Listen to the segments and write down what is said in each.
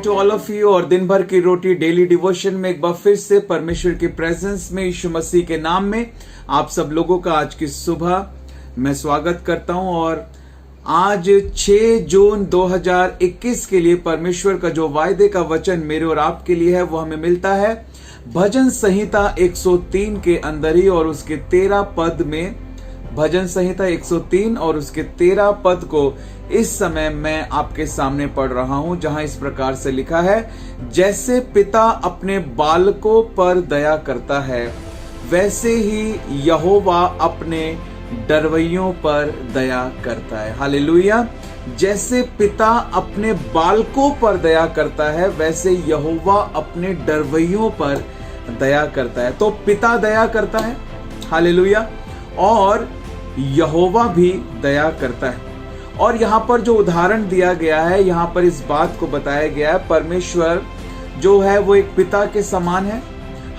To all of you. और दिन भर की रोटी डेली डिवोशन में एक बार फिर से परमेश्वर की प्रेजेंस में यीशु मसीह के नाम में आप सब लोगों का आज की सुबह मैं स्वागत करता हूं। और आज 6 जून 2021 के लिए परमेश्वर का जो वायदे का वचन मेरे और आपके लिए है वो हमें मिलता है भजन संहिता 103 के अंदर ही, और उसके 13 पद में। भजन संहिता 103 और उसके 13 पद को इस समय मैं आपके सामने पढ़ रहा हूं, जहां इस प्रकार से लिखा है, जैसे पिता अपने बालकों पर दया करता है वैसे ही यहोवा अपने डरवैयों पर दया करता है। हालेलुया। जैसे पिता अपने बालकों पर दया करता है वैसे यहोवा अपने डरवैयों पर दया करता है। तो पिता दया करता है, हालेलुया, और यहोवा भी दया करता है। और यहां पर जो उदाहरण दिया गया है, यहां पर इस बात को बताया गया है, परमेश्वर जो है वो एक पिता के समान है।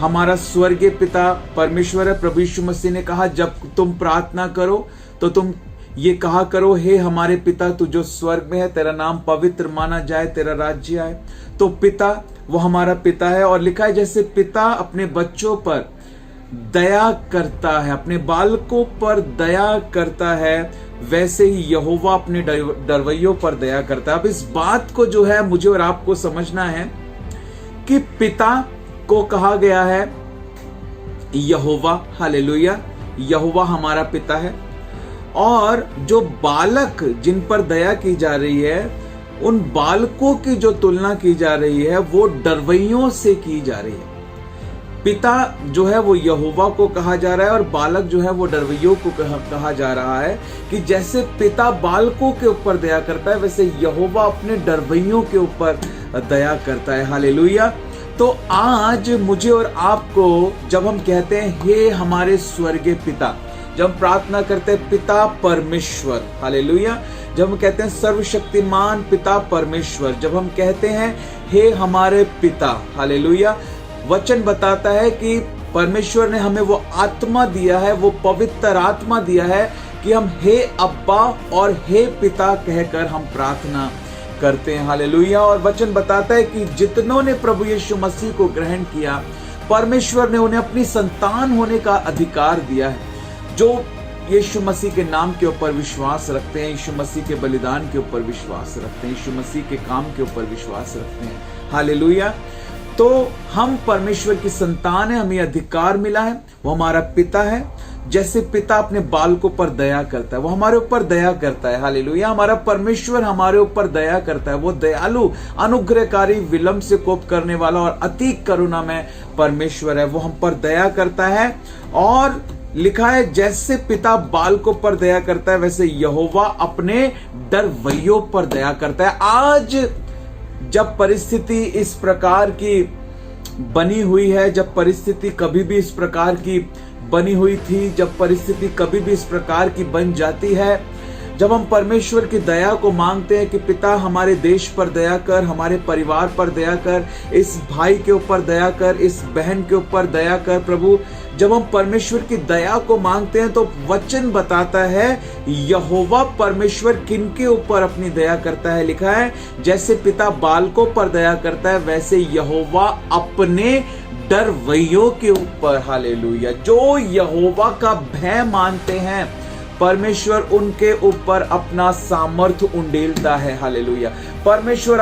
हमारा स्वर्गीय पिता परमेश्वर है। प्रभु यीशु मसीह ने कहा, जब तुम प्रार्थना करो तो तुम ये कहा करो, हे हमारे पिता तू जो स्वर्ग में है, तेरा नाम पवित्र माना जाए, तेरा राज्य आए। तो पिता वो हमारा पिता है। और लिखा है जैसे पिता अपने बच्चों पर दया करता है, अपने बालकों पर दया करता है, वैसे ही यहोवा अपने डरवैयों पर दया करता है। अब इस बात को जो है मुझे और आपको समझना है कि पिता को कहा गया है यहोवा, हालेलुया, यहोवा हमारा पिता है। और जो बालक जिन पर दया की जा रही है, उन बालकों की जो तुलना की जा रही है वो डरवैयों से की जा रही है। पिता जो है वो यहोवा को कहा जा रहा है और बालक जो है वो डरवैयों को कहा जा रहा है कि जैसे पिता बालकों के ऊपर दया करता है वैसे यहोवा अपने डरवैयों के ऊपर दया करता है। हालेलुया। तो आज मुझे और आपको जब हम कहते हैं हे हमारे स्वर्गीय पिता, जब हम प्रार्थना करते हैं पिता परमेश्वर, हालेलुया, जब हम कहते हैं सर्वशक्तिमान पिता परमेश्वर, जब हम कहते हैं हे हमारे पिता, हालेलुया, वचन बताता है कि परमेश्वर ने हमें वो आत्मा दिया है, वो पवित्र आत्मा दिया है कि हम हे अब्बा और हे पिता कहकर हम प्रार्थना करते हैं। हालेलुया। और वचन बताता है कि जितनों ने प्रभु यीशु मसीह को ग्रहण किया, परमेश्वर ने उन्हें अपनी संतान होने का अधिकार दिया है। जो यीशु मसीह के नाम के ऊपर विश्वास रखते हैं, यीशु मसीह के बलिदान के ऊपर विश्वास रखते हैं, यीशु मसीह के काम के ऊपर विश्वास रखते हैं, हालेलुया, तो हम परमेश्वर की संतान है, हमें अधिकार मिला है, वो हमारा पिता है। जैसे पिता अपने बालकों पर दया करता है, वो हमारे ऊपर दया करता है, हालेलुया। हमारा परमेश्वर हमारे ऊपर दया करता है। वो दयालु, अनुग्रहकारी, विलंब से कोप करने वाला और अति करुणा में परमेश्वर है। वो हम पर दया करता है। और लिखा है जैसे पिता बालकों पर दया करता है वैसे यहोवा अपने डरवैयों पर दया करता है। आज जब परिस्थिति इस प्रकार की बनी हुई है, जब परिस्थिति कभी भी इस प्रकार की बनी हुई थी, जब परिस्थिति कभी भी इस प्रकार की बन जाती है, जब हम परमेश्वर की दया को मांगते हैं कि पिता हमारे देश पर दया कर, हमारे परिवार पर दया कर, इस भाई के ऊपर दया कर, इस बहन के ऊपर दया कर प्रभु, जब हम परमेश्वर की दया को मांगते हैं तो वचन बताता है यहोवा परमेश्वर किनके ऊपर अपनी दया करता है। लिखा है जैसे पिता बालकों पर दया करता है वैसे यहोवा अपने डरवैयों के ऊपर, हालेलुया, जो यहोवा का भय मानते हैं, परमेश्वर उनके ऊपर अपना सामर्थ्य उंडेलता है, हालेलुया। परमेश्वर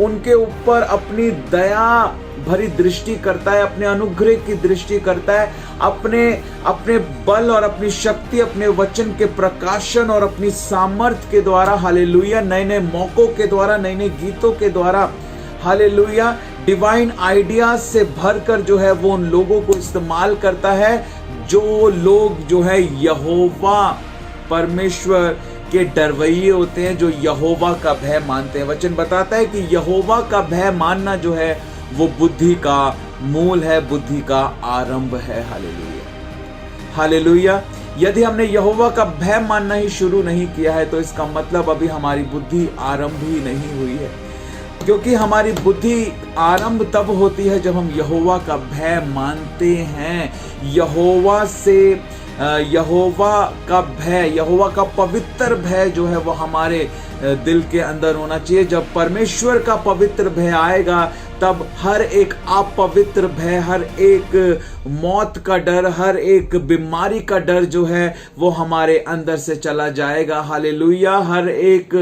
उनके ऊपर अपनी दया भरी दृष्टि करता है, अपने अनुग्रह की दृष्टि करता है, अपने बल और अपनी शक्ति, अपने वचन के प्रकाशन और अपनी सामर्थ्य के द्वारा, हालेलुया, नए नए मौकों के द्वारा, नए नए गीतों के द्वारा, हालेलुया, डिवाइन आइडियाज से भरकर जो है वो उन लोगों को इस्तेमाल करता है जो लोग जो है यहोवा परमेश्वर के डरवैये होते हैं, जो यहोवा का भय मानते हैं। वचन बताता है कि यहोवा का भय मानना जो है वो बुद्धि का मूल है, बुद्धि का आरंभ है, हालेलुया, हालेलुया। यदि हमने यहोवा का भय मानना ही शुरू नहीं किया है तो इसका मतलब अभी हमारी बुद्धि आरंभ ही नहीं हुई है, क्योंकि हमारी बुद्धि आरंभ तब होती है जब हम यहोवा का भय मानते हैं, यहोवा से यहोवा का भय, यहोवा का पवित्र भय जो है वो हमारे दिल के अंदर होना चाहिए। जब परमेश्वर का पवित्र भय आएगा तब हर एक अपवित्र भय, हर एक मौत का डर, हर एक बीमारी का डर जो है वो हमारे अंदर से चला जाएगा। हालेलुया। हर एक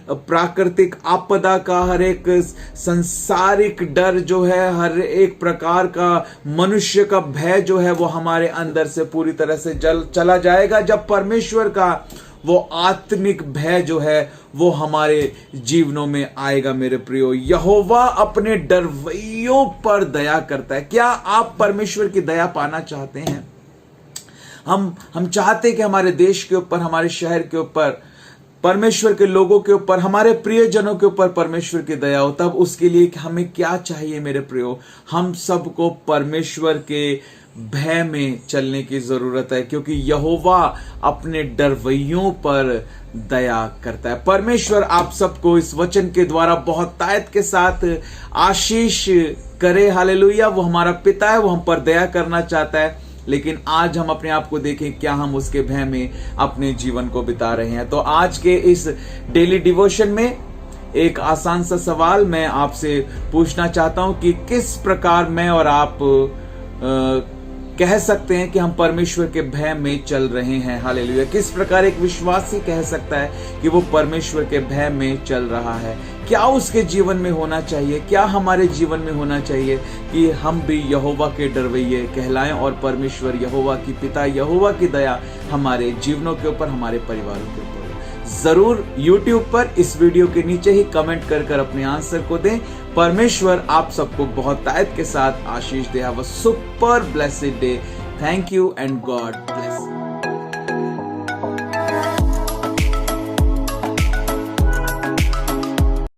प्राकृतिक आपदा का, हर एक संसारिक डर जो है, हर एक प्रकार का मनुष्य का भय जो है वो हमारे अंदर से पूरी तरह से चला जाएगा जब परमेश्वर का वो आत्मिक भय जो है वो हमारे जीवनों में आएगा। मेरे प्रियो, यहोवा अपने डरवैयों पर दया करता है। क्या आप परमेश्वर की दया पाना चाहते हैं? हम चाहते हैं कि हमारे देश के ऊपर, हमारे शहर के ऊपर, परमेश्वर के लोगों के ऊपर, हमारे प्रियजनों के ऊपर परमेश्वर की दया हो। तब उसके लिए हमें क्या चाहिए मेरे प्रियो? हम सबको परमेश्वर के भय में चलने की जरूरत है, क्योंकि यहोवा अपने डरवैयों पर दया करता है। परमेश्वर आप सबको इस वचन के द्वारा बहुत ताकत के साथ आशीष करे। हालेलुया। वो हमारा पिता है, वो हम पर दया करना चाहता है, लेकिन आज हम अपने आप को देखें, क्या हम उसके भय में अपने जीवन को बिता रहे हैं। तो आज के इस डेली डिवोशन में एक आसान सा सवाल मैं आपसे पूछना चाहता हूं कि किस प्रकार मैं और आप कह सकते हैं कि हम परमेश्वर के भय में चल रहे हैं। हालेलुया। किस प्रकार एक विश्वासी कह सकता है कि वो परमेश्वर के भय में चल रहा है? क्या उसके जीवन में होना चाहिए, क्या हमारे जीवन में होना चाहिए कि हम भी यहोवा के डरवैये कहलाएं और परमेश्वर यहोवा की पिता, यहोवा की दया हमारे जीवनों के ऊपर, हमारे परिवारों के ऊपर। जरूर YouTube पर इस वीडियो के नीचे ही कमेंट कर अपने आंसर को दें। परमेश्वर आप सबको बहुत ताकत के साथ आशीष दे। Have a super blessed day. Thank you and god bless.